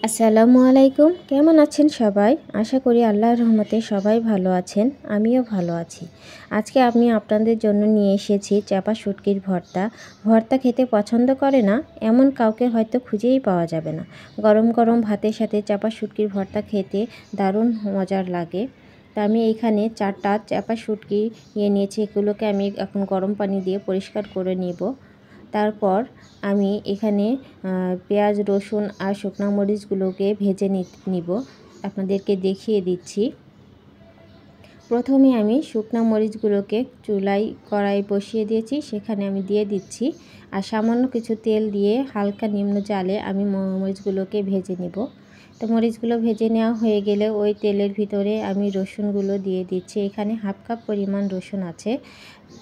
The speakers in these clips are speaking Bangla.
আসসালামু আলাইকুম। কেমন আছেন সবাই? আশা করি আল্লাহর রহমতে সবাই ভালো আছেন। আমিও ভালো আছি। আজকে আমি আপনাদের জন্য নিয়ে এসেছি চাপা শুটকির ভর্তা। ভর্তা খেতে পছন্দ করে না এমন কাউকে হয়তো খুঁজেই পাওয়া যাবে না। গরম গরম ভাতের সাথে চাপা শুটকির ভর্তা খেতে দারুণ মজার লাগে। তা আমি এইখানে 4টা চাপা শুটকি নিয়ে নিয়েছি। এগুলোকে আমি এখন গরম পানি দিয়ে পরিষ্কার করে নিব। তারপর আমি এখানে পেঁয়াজ, রসুন আর শুকনো মরিচগুলোকে ভেজে নিব। আপনাদেরকে দেখিয়ে দিচ্ছি। প্রথমে আমি শুকনো মরিচগুলোকে চুলায় কড়াই বসিয়ে দিয়েছি, সেখানে আমি দিয়ে দিচ্ছি। আর সামান্য কিছু তেল দিয়ে হালকা নিম্ন জালে আমি মরিচগুলোকে ভেজে নিব। তো মরিচগুলো ভেজে নেওয়া হয়ে গেলে ওই তেলের ভিতরে আমি রসুনগুলো দিয়ে দিচ্ছি। এখানে হাফ কাপ পরিমাণ রসুন আছে।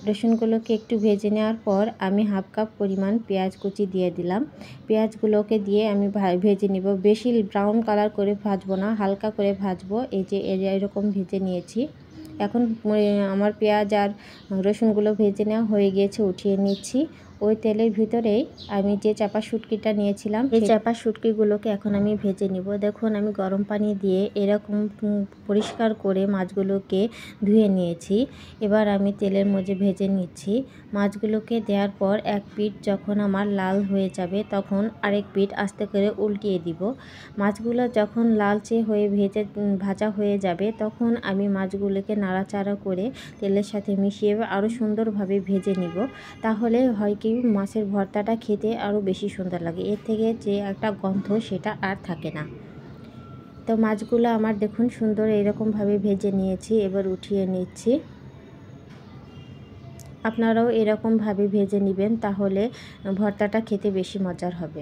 রসুনগুলোকে একটু ভেজে নেওয়ার পর আমি হাফ কাপ পরিমাণ পেঁয়াজ কুচি দিয়ে দিলাম। পেঁয়াজগুলোকে দিয়ে আমি ভেজে নিব। বেশি ব্রাউন কালার করে ভাজবো না, হালকা করে ভাজবো। এই যে এরকম ভেজে নিয়েছি। এখন আমার পেঁয়াজ আর রসুনগুলো ভেজে নেওয়া হয়ে গিয়েছে, উঠিয়ে নিচ্ছি। ওই তেলের ভিতরেই আমি যে চাপা শুটকিটা নিয়েছিলাম, এই চাপা শুটকিগুলোকে এখন আমি ভেজে নিব। দেখুন আমি গরম পানি দিয়ে এরকম পরিষ্কার করে মাছগুলোকে ধুয়ে নিয়েছি। এবার আমি তেলের মধ্যে ভেজে নিচ্ছি। মাছগুলোকে দেওয়ার পর এক পিঠ যখন আমার লাল হয়ে যাবে তখন আরেক পিঠ আস্তে করে উল্টিয়ে দিব। মাছগুলো যখন লালচে হয়ে ভাজা হয়ে যাবে তখন আমি মাছগুলোকে নাড়াচাড়া করে তেলের সাথে মিশিয়ে আরও সুন্দরভাবে ভেজে নিব। তাহলে হয় কি মাছের ভর্তাটা খেতে আরও বেশি সুন্দর লাগে। এর থেকে যে একটা গন্ধ সেটা আর থাকে না। তো মাছগুলো আমার দেখুন সুন্দর এরকমভাবে ভেজে নিয়েছি। এবার উঠিয়ে নিচ্ছি। আপনারাও এরকমভাবে ভেজে নেবেন, তাহলে ভর্তাটা খেতে বেশি মজার হবে।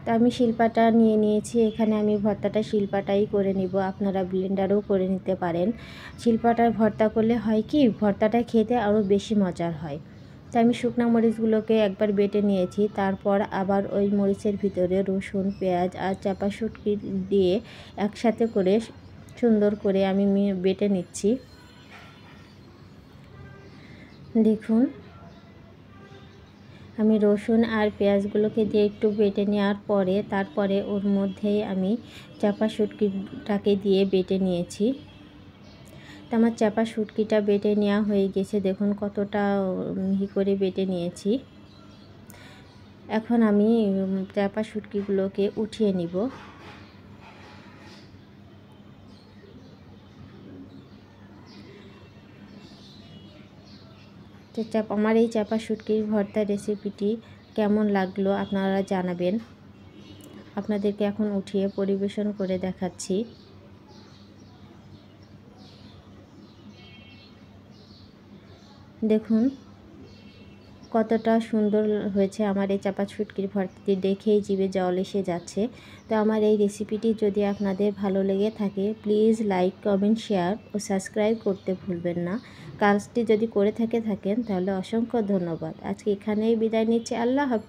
তো আমি শিলপাটা নিয়ে নিয়েছি। এখানে আমি ভর্তাটা শিলপাটাই করে নিব। আপনারা ব্লেন্ডারও করে নিতে পারেন। শিলপাটায় ভর্তা করলে হয় কি ভর্তাটা খেতে আরও বেশি মজার হয়। তো আমি শুকনো মরিচগুলোকে একবার বেটে নিয়েছি। তারপর আবার ওই মরিচের ভিতরে রসুন, পেঁয়াজ আর চাপা শুটকি দিয়ে একসাথে করে সুন্দর করে আমি বেটে নিচ্ছি। দেখুন আমি রসুন আর পেঁয়াজগুলোকে দিয়ে একটু বেটে নেওয়ার পরে তারপরে ওর মধ্যেই আমি চাপা শুটকিটাকে দিয়ে বেটে নিয়েছি। তো আমার চাপা শুটকিটা বেটে নেওয়া হয়ে গেছে। দেখুন কতটা মিহি করে বেটে নিয়েছি। এখন আমি চাপা শুটকিগুলোকে উঠিয়ে নিব। তো আমার এই চাপা শুটকির ভর্তা রেসিপিটি কেমন লাগলো আপনারা জানাবেন। আপনাদেরকে এখন উঠিয়ে পরিবেশন করে দেখাচ্ছি। দেখুন কতটা সুন্দর হয়েছে আমার এই চাপা শুটকির ভর্তাটি, দেখেই জিভে জল এসে যাচ্ছে। তো আমার এই রেসিপিটি যদি আপনাদের ভালো লেগে থাকে প্লিজ লাইক, কমেন্ট, শেয়ার ও সাবস্ক্রাইব করতে ভুলবেন না। কাজটি যদি করে থাকেন তাহলে অসংখ্য ধন্যবাদ। আজকে এখানেই বিদায় নিচ্ছি। আল্লাহ হাফেজ।